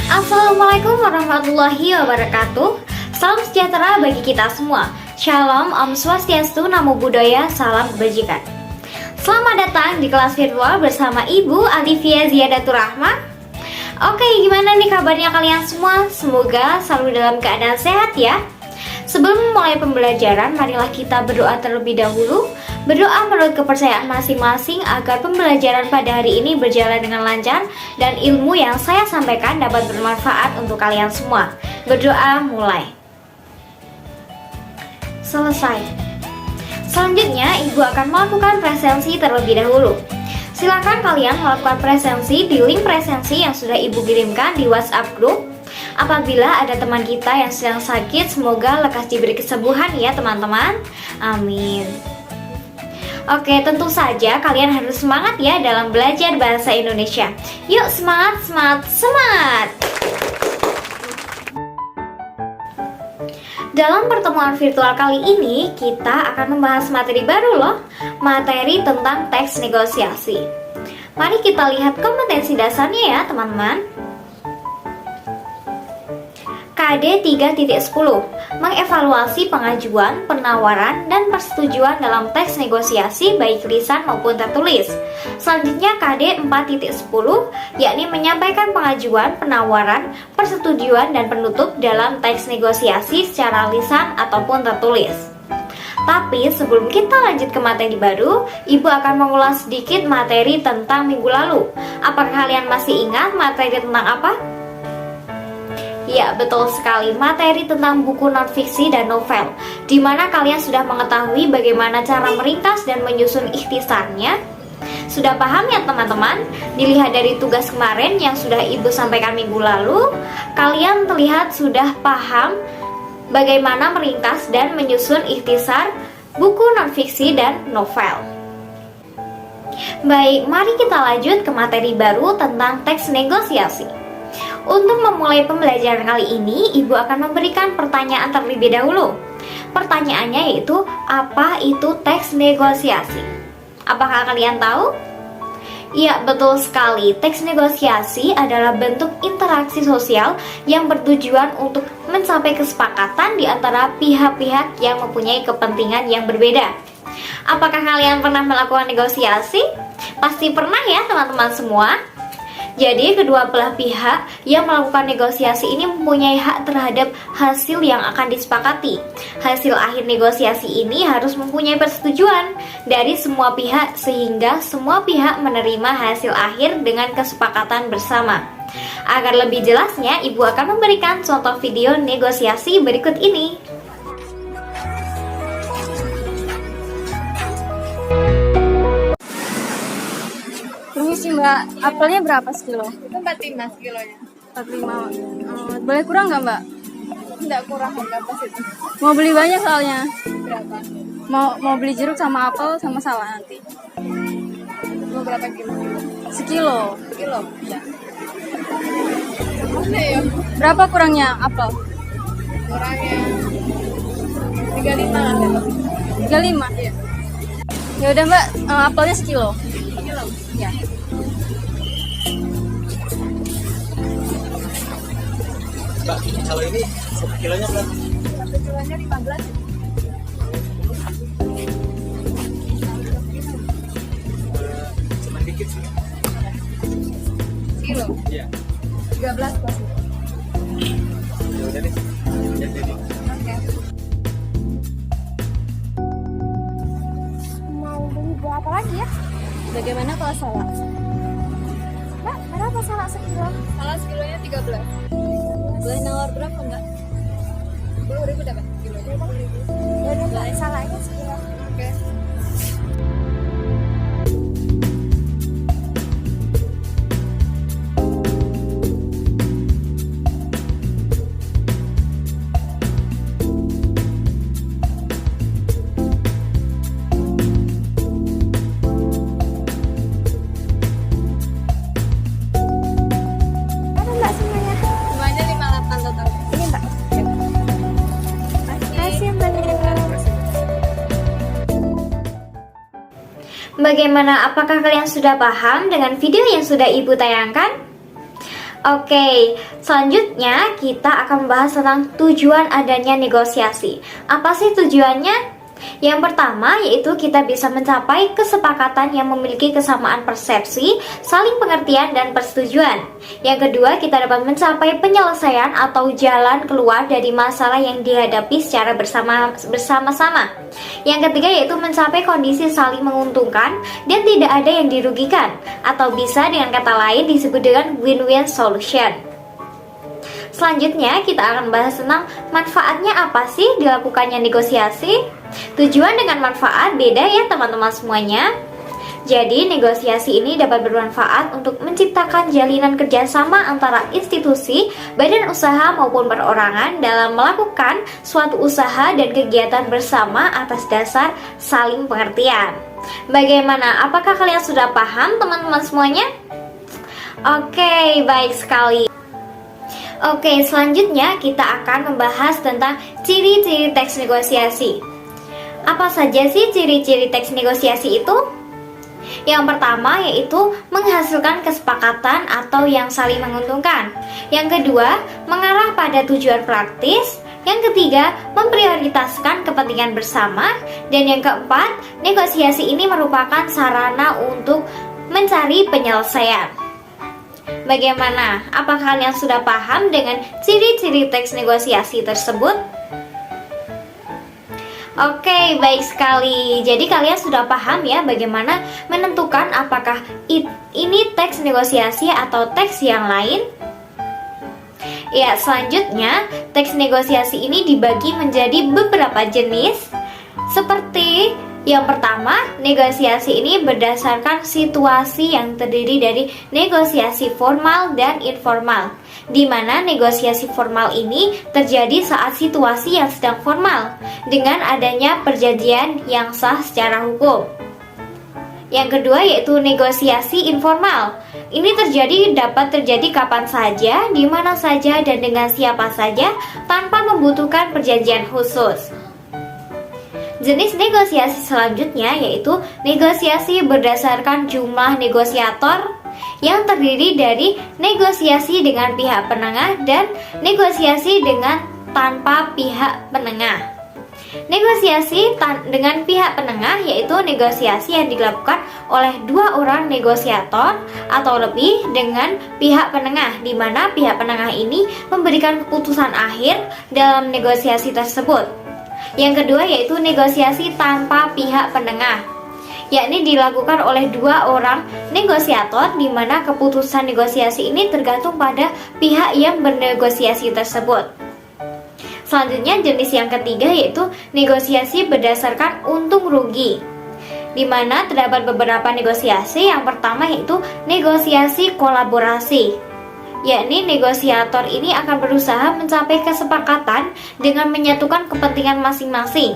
Assalamualaikum warahmatullahi wabarakatuh. Salam sejahtera bagi kita semua. Shalom, Om Swastiastu, Namo Buddhaya, salam kebajikan. Selamat datang di kelas virtual bersama Ibu Alivia Ziyadatur Rahma. Oke, gimana nih kabarnya kalian semua? Semoga selalu dalam keadaan sehat ya. Sebelum memulai pembelajaran, marilah kita berdoa terlebih dahulu. Berdoa menurut kepercayaan masing-masing agar pembelajaran pada hari ini berjalan dengan lancar dan ilmu yang saya sampaikan dapat bermanfaat untuk kalian semua. Berdoa mulai. Selesai. Selanjutnya, Ibu akan melakukan presensi terlebih dahulu. Silakan kalian melakukan presensi di link presensi yang sudah Ibu kirimkan di WhatsApp group. Apabila ada teman kita yang sedang sakit, semoga lekas diberi kesembuhan ya teman-teman. Amin. Oke, tentu saja kalian harus semangat ya dalam belajar bahasa Indonesia. Yuk semangat, semangat, semangat! Dalam pertemuan virtual kali ini, kita akan membahas materi baru loh. Materi tentang teks negosiasi. Mari kita lihat kompetensi dasarnya ya teman-teman. KD 3.10 mengevaluasi pengajuan, penawaran, dan persetujuan dalam teks negosiasi baik lisan maupun tertulis. Selanjutnya KD 4.10 yakni menyampaikan pengajuan, penawaran, persetujuan, dan penutup dalam teks negosiasi secara lisan ataupun tertulis. Tapi sebelum kita lanjut ke materi baru, Ibu akan mengulas sedikit materi tentang minggu lalu. Apakah kalian masih ingat materi tentang apa? Ya, betul sekali, materi tentang buku non-fiksi dan novel, di mana kalian sudah mengetahui bagaimana cara meringkas dan menyusun ikhtisarnya. Sudah paham ya teman-teman? Dilihat dari tugas kemarin yang sudah Ibu sampaikan minggu lalu, kalian terlihat sudah paham bagaimana meringkas dan menyusun ikhtisar buku non-fiksi dan novel. Baik, mari kita lanjut ke materi baru tentang teks negosiasi. Untuk memulai pembelajaran kali ini, Ibu akan memberikan pertanyaan terlebih dahulu. Pertanyaannya yaitu, apa itu teks negosiasi? Apakah kalian tahu? Ya, betul sekali. Teks negosiasi adalah bentuk interaksi sosial yang bertujuan untuk mencapai kesepakatan di antara pihak-pihak yang mempunyai kepentingan yang berbeda. Apakah kalian pernah melakukan negosiasi? Pasti pernah ya teman-teman semua. Jadi kedua belah pihak yang melakukan negosiasi ini mempunyai hak terhadap hasil yang akan disepakati. Hasil akhir negosiasi ini harus mempunyai persetujuan dari semua pihak sehingga semua pihak menerima hasil akhir dengan kesepakatan bersama. Agar lebih jelasnya, Ibu akan memberikan contoh video negosiasi berikut ini. Permisi Mbak, apelnya berapa sekilo? Itu 45 kilonya. 45. Boleh kurang nggak Mbak? Enggak kurang, enggak pas itu. Mau beli banyak soalnya. Berapa? Mau beli jeruk sama apel sama salad nanti. Mau berapa kilo? Sekilo. Kilo? Iya. Mana ya? Berapa kurangnya apel? Kurangnya 35 ada. 35? Iya. Ya udah Mbak, apelnya sekilo. Kilo? Ya. Mbak, kalau ini 1 kilonya berapa? 1 kilonya 15. Cuma dikit sih. Kilo? Iya. 13 pas. Ya udah deh. Jadi ini. Oke. Mau beli buah apa lagi ya? Bagaimana kalau salad? Mbak, berapa salah sekilo? Salah kilonya 13. Boleh nawar berapa Mbak? 10.000 dapat kilonya. 10.000. Ya udah Mbak, salahnya sekilo. Oke. Ada Mbak semuanya? Semuanya 58 total. Ini Mbak. Makasih Mbak. Bagaimana, apakah kalian sudah paham dengan video yang sudah Ibu tayangkan? Oke, selanjutnya kita akan membahas tentang tujuan adanya negosiasi. Apa sih tujuannya? Yang pertama yaitu kita bisa mencapai kesepakatan yang memiliki kesamaan persepsi, saling pengertian, dan persetujuan. Yang kedua, kita dapat mencapai penyelesaian atau jalan keluar dari masalah yang dihadapi secara bersama-sama. Yang ketiga yaitu mencapai kondisi saling menguntungkan dan tidak ada yang dirugikan, atau bisa dengan kata lain disebut dengan win-win solution. Selanjutnya kita akan bahas tentang manfaatnya apa sih dilakukannya negosiasi. Tujuan dengan manfaat beda ya teman-teman semuanya. Jadi negosiasi ini dapat bermanfaat untuk menciptakan jalinan kerjasama antara institusi, badan usaha maupun perorangan dalam melakukan suatu usaha dan kegiatan bersama atas dasar saling pengertian. Bagaimana? Apakah kalian sudah paham teman-teman semuanya? Oke, baik sekali. Oke, selanjutnya kita akan membahas tentang ciri-ciri teks negosiasi. Apa saja sih ciri-ciri teks negosiasi itu? Yang pertama yaitu menghasilkan kesepakatan atau yang saling menguntungkan. Yang kedua, mengarah pada tujuan praktis. Yang ketiga, memprioritaskan kepentingan bersama. Dan yang keempat, negosiasi ini merupakan sarana untuk mencari penyelesaian. Bagaimana? Apakah kalian sudah paham dengan ciri-ciri teks negosiasi tersebut? Oke, baik sekali. Jadi kalian sudah paham ya bagaimana menentukan apakah ini teks negosiasi atau teks yang lain? Ya, selanjutnya teks negosiasi ini dibagi menjadi beberapa jenis. Seperti yang pertama, negosiasi ini berdasarkan situasi yang terdiri dari negosiasi formal dan informal, di mana negosiasi formal ini terjadi saat situasi yang sedang formal, dengan adanya perjanjian yang sah secara hukum. Yang kedua yaitu negosiasi informal. Ini dapat terjadi kapan saja, di mana saja, dan dengan siapa saja, tanpa membutuhkan perjanjian khusus. Jenis negosiasi selanjutnya yaitu negosiasi berdasarkan jumlah negosiator, yang terdiri dari negosiasi dengan pihak penengah dan negosiasi dengan tanpa pihak penengah. Negosiasi dengan pihak penengah yaitu negosiasi yang dilakukan oleh dua orang negosiator atau lebih dengan pihak penengah, di mana pihak penengah ini memberikan keputusan akhir dalam negosiasi tersebut. Yang kedua yaitu negosiasi tanpa pihak penengah, yakni dilakukan oleh dua orang negosiator, di mana keputusan negosiasi ini tergantung pada pihak yang bernegosiasi tersebut. Selanjutnya jenis yang ketiga yaitu negosiasi berdasarkan untung rugi, di mana terdapat beberapa negosiasi. Yang pertama yaitu negosiasi kolaborasi, yakni negosiator ini akan berusaha mencapai kesepakatan dengan menyatukan kepentingan masing-masing,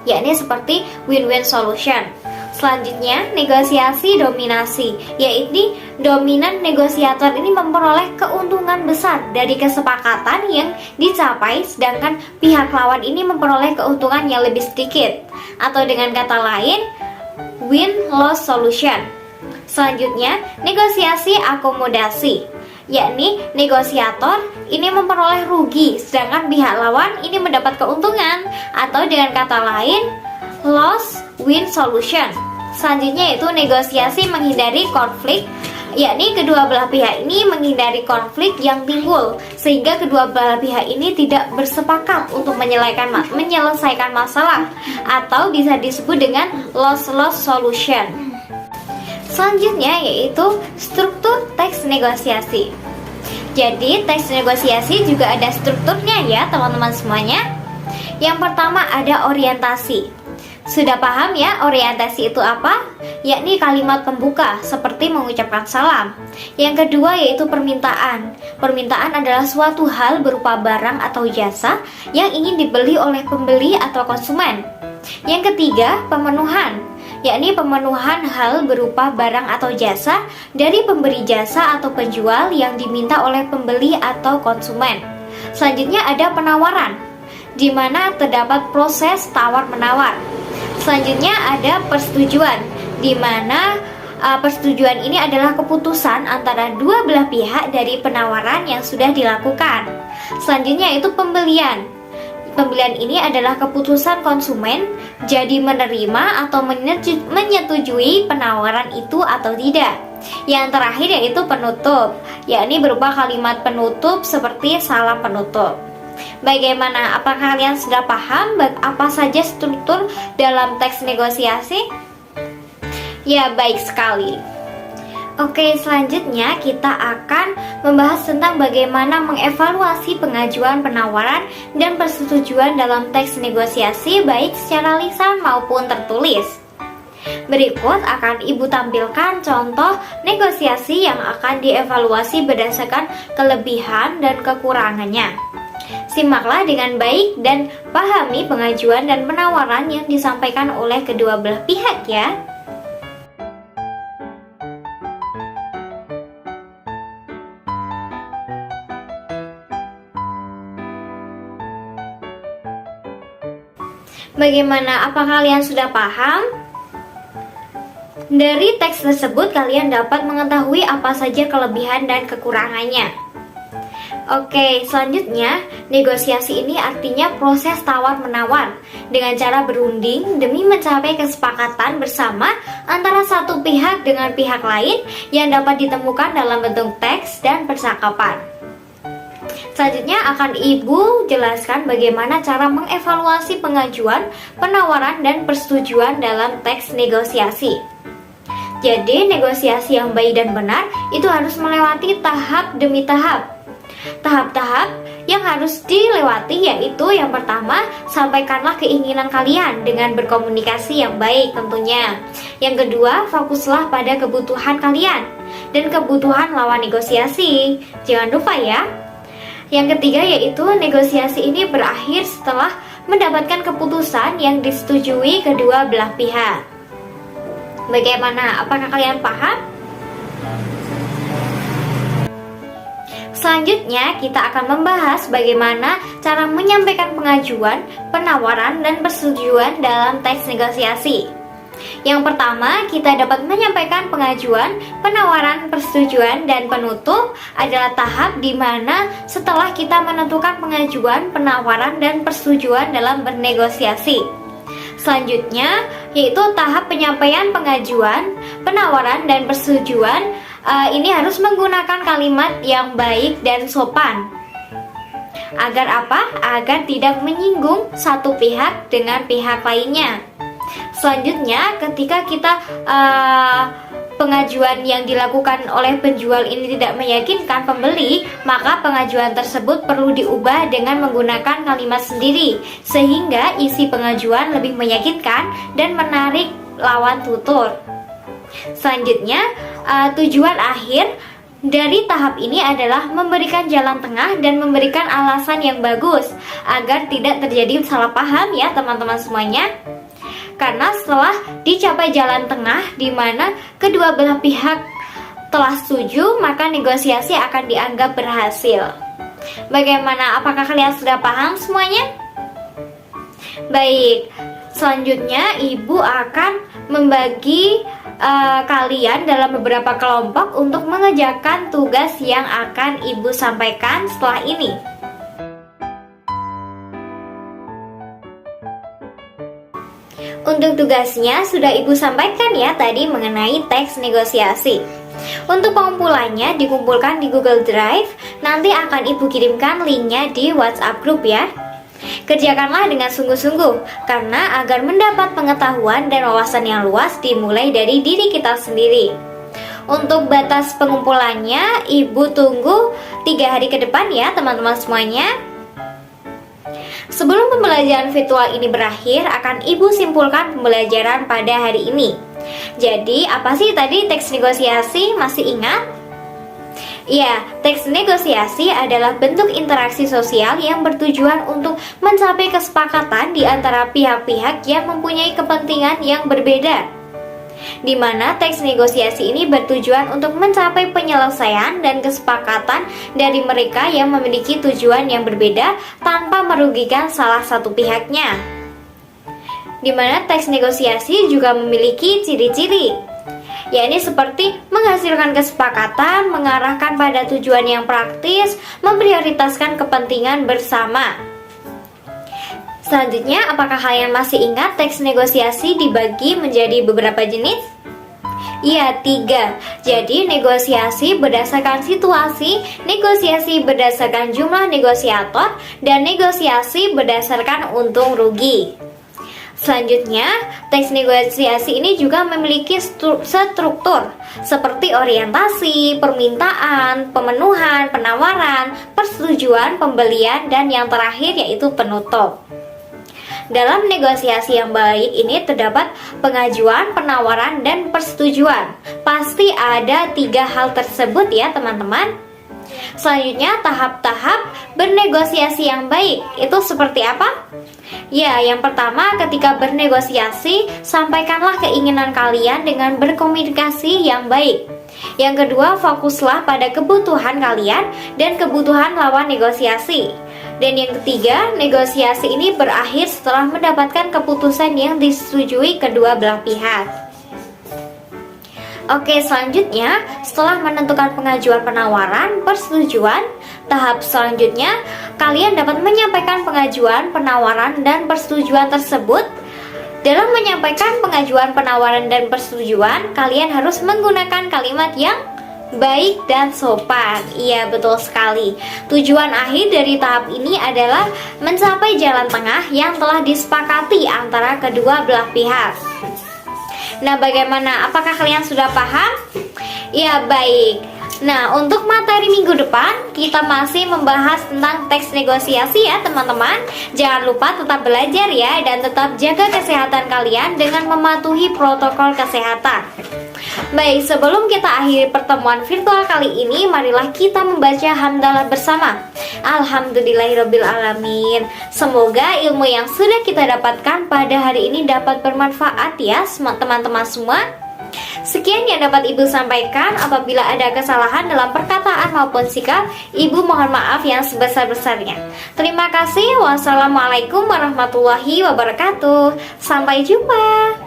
yakni seperti win-win solution. Selanjutnya, negosiasi dominasi, yaitu dominan negosiator ini memperoleh keuntungan besar dari kesepakatan yang dicapai, sedangkan pihak lawan ini memperoleh keuntungan yang lebih sedikit, atau dengan kata lain, win-loss solution. Selanjutnya, negosiasi akomodasi, yakni negosiator ini memperoleh rugi, sedangkan pihak lawan ini mendapat keuntungan, atau dengan kata lain, loss-win solution. Selanjutnya yaitu negosiasi menghindari konflik, yakni kedua belah pihak ini menghindari konflik yang timbul, sehingga kedua belah pihak ini tidak bersepakat untuk menyelesaikan masalah, atau bisa disebut dengan loss-loss solution. Selanjutnya yaitu struktur teks negosiasi. Jadi teks negosiasi juga ada strukturnya ya teman-teman semuanya. Yang pertama ada orientasi. Sudah paham ya orientasi itu apa? Yakni kalimat pembuka seperti mengucapkan salam. Yang kedua yaitu permintaan. Permintaan adalah suatu hal berupa barang atau jasa yang ingin dibeli oleh pembeli atau konsumen. Yang ketiga pemenuhan, yakni pemenuhan hal berupa barang atau jasa dari pemberi jasa atau penjual yang diminta oleh pembeli atau konsumen. Selanjutnya ada penawaran, di mana terdapat proses tawar-menawar. Selanjutnya ada persetujuan, di mana persetujuan ini adalah keputusan antara dua belah pihak dari penawaran yang sudah dilakukan. Selanjutnya itu pembelian. Pembelian ini adalah keputusan konsumen, jadi menerima atau menyetujui penawaran itu atau tidak. Yang terakhir yaitu penutup, yakni berupa kalimat penutup seperti salam penutup. Bagaimana? Apakah kalian sudah paham apa saja struktur dalam teks negosiasi? Ya, baik sekali. Oke, selanjutnya kita akan membahas tentang bagaimana mengevaluasi pengajuan penawaran dan persetujuan dalam teks negosiasi baik secara lisan maupun tertulis. Berikut akan Ibu tampilkan contoh negosiasi yang akan dievaluasi berdasarkan kelebihan dan kekurangannya. Simaklah dengan baik dan pahami pengajuan dan penawaran yang disampaikan oleh kedua belah pihak ya. Bagaimana? Apakah kalian sudah paham? Dari teks tersebut kalian dapat mengetahui apa saja kelebihan dan kekurangannya. Oke, selanjutnya negosiasi ini artinya proses tawar-menawar dengan cara berunding demi mencapai kesepakatan bersama antara satu pihak dengan pihak lain yang dapat ditemukan dalam bentuk teks dan percakapan. Selanjutnya akan Ibu jelaskan bagaimana cara mengevaluasi pengajuan, penawaran, dan persetujuan dalam teks negosiasi. Jadi, negosiasi yang baik dan benar itu harus melewati tahap demi tahap. Tahap-tahap yang harus dilewati yaitu yang pertama, sampaikanlah keinginan kalian dengan berkomunikasi yang baik tentunya. Yang kedua, fokuslah pada kebutuhan kalian dan kebutuhan lawan negosiasi. Jangan lupa ya. Yang ketiga yaitu negosiasi ini berakhir setelah mendapatkan keputusan yang disetujui kedua belah pihak. Bagaimana? Apakah kalian paham? Selanjutnya kita akan membahas bagaimana cara menyampaikan pengajuan, penawaran, dan persetujuan dalam teks negosiasi. Yang pertama, kita dapat menyampaikan pengajuan, penawaran, persetujuan, dan penutup adalah tahap di mana setelah kita menentukan pengajuan, penawaran, dan persetujuan dalam bernegosiasi. Selanjutnya, yaitu tahap penyampaian pengajuan, penawaran, dan persetujuan. Ini harus menggunakan kalimat yang baik dan sopan. Agar apa? Agar tidak menyinggung satu pihak dengan pihak lainnya. Selanjutnya, ketika kita pengajuan yang dilakukan oleh penjual ini tidak meyakinkan pembeli, maka pengajuan tersebut perlu diubah dengan menggunakan kalimat sendiri, sehingga isi pengajuan lebih meyakinkan dan menarik lawan tutur. Selanjutnya, tujuan akhir dari tahap ini adalah memberikan jalan tengah dan memberikan alasan yang bagus agar tidak terjadi salah paham ya teman-teman semuanya. Karena setelah dicapai jalan tengah di mana kedua belah pihak telah setuju, maka negosiasi akan dianggap berhasil. Bagaimana? Apakah kalian sudah paham semuanya? Baik, selanjutnya Ibu akan membagi kalian dalam beberapa kelompok untuk mengerjakan tugas yang akan Ibu sampaikan setelah ini. Untuk tugasnya sudah Ibu sampaikan ya tadi mengenai teks negosiasi. Untuk pengumpulannya dikumpulkan di Google Drive, nanti akan Ibu kirimkan linknya di WhatsApp group ya. Kerjakanlah dengan sungguh-sungguh, karena agar mendapat pengetahuan dan wawasan yang luas dimulai dari diri kita sendiri. Untuk batas pengumpulannya, Ibu tunggu 3 hari ke depan ya teman-teman semuanya. Sebelum pembelajaran virtual ini berakhir, akan Ibu simpulkan pembelajaran pada hari ini. Jadi, apa sih tadi teks negosiasi? Masih ingat? Ya, teks negosiasi adalah bentuk interaksi sosial yang bertujuan untuk mencapai kesepakatan di antara pihak-pihak yang mempunyai kepentingan yang berbeda. Di mana teks negosiasi ini bertujuan untuk mencapai penyelesaian dan kesepakatan dari mereka yang memiliki tujuan yang berbeda tanpa merugikan salah satu pihaknya. Di mana teks negosiasi juga memiliki ciri-ciri. yakni seperti menghasilkan kesepakatan, mengarahkan pada tujuan yang praktis, memprioritaskan kepentingan bersama. Selanjutnya, apakah kalian masih ingat teks negosiasi dibagi menjadi beberapa jenis? Iya, 3. Jadi, negosiasi berdasarkan situasi, negosiasi berdasarkan jumlah negosiator, dan negosiasi berdasarkan untung rugi. Selanjutnya, teks negosiasi ini juga memiliki struktur seperti orientasi, permintaan, pemenuhan, penawaran, persetujuan, pembelian, dan yang terakhir yaitu penutup. Dalam negosiasi yang baik ini terdapat pengajuan, penawaran, dan persetujuan. Pasti ada 3 hal tersebut ya teman-teman. Selanjutnya, tahap-tahap bernegosiasi yang baik itu seperti apa? Ya, yang pertama, ketika bernegosiasi, sampaikanlah keinginan kalian dengan berkomunikasi yang baik. Yang kedua, fokuslah pada kebutuhan kalian dan kebutuhan lawan negosiasi. Dan yang ketiga, negosiasi ini berakhir setelah mendapatkan keputusan yang disetujui kedua belah pihak. Oke, selanjutnya, setelah menentukan pengajuan penawaran, persetujuan, tahap selanjutnya, kalian dapat menyampaikan pengajuan, penawaran, dan persetujuan tersebut. Dalam menyampaikan pengajuan, penawaran, dan persetujuan, kalian harus menggunakan kalimat yang baik dan sopan. Iya, betul sekali. Tujuan akhir dari tahap ini adalah mencapai jalan tengah yang telah disepakati antara kedua belah pihak. Nah, bagaimana? Apakah kalian sudah paham? Ya, baik. Nah, untuk materi minggu depan, kita masih membahas tentang teks negosiasi ya teman-teman. Jangan lupa tetap belajar ya, dan tetap jaga kesehatan kalian dengan mematuhi protokol kesehatan. Baik, sebelum kita akhiri pertemuan virtual kali ini, marilah kita membaca hamdalah bersama. Alhamdulillahirrabbilalamin. Semoga ilmu yang sudah kita dapatkan pada hari ini dapat bermanfaat ya teman-teman semua. Sekian yang dapat Ibu sampaikan. Apabila ada kesalahan dalam perkataan maupun sikap, Ibu mohon maaf yang sebesar-besarnya. Terima kasih. Wassalamualaikum warahmatullahi wabarakatuh. Sampai jumpa.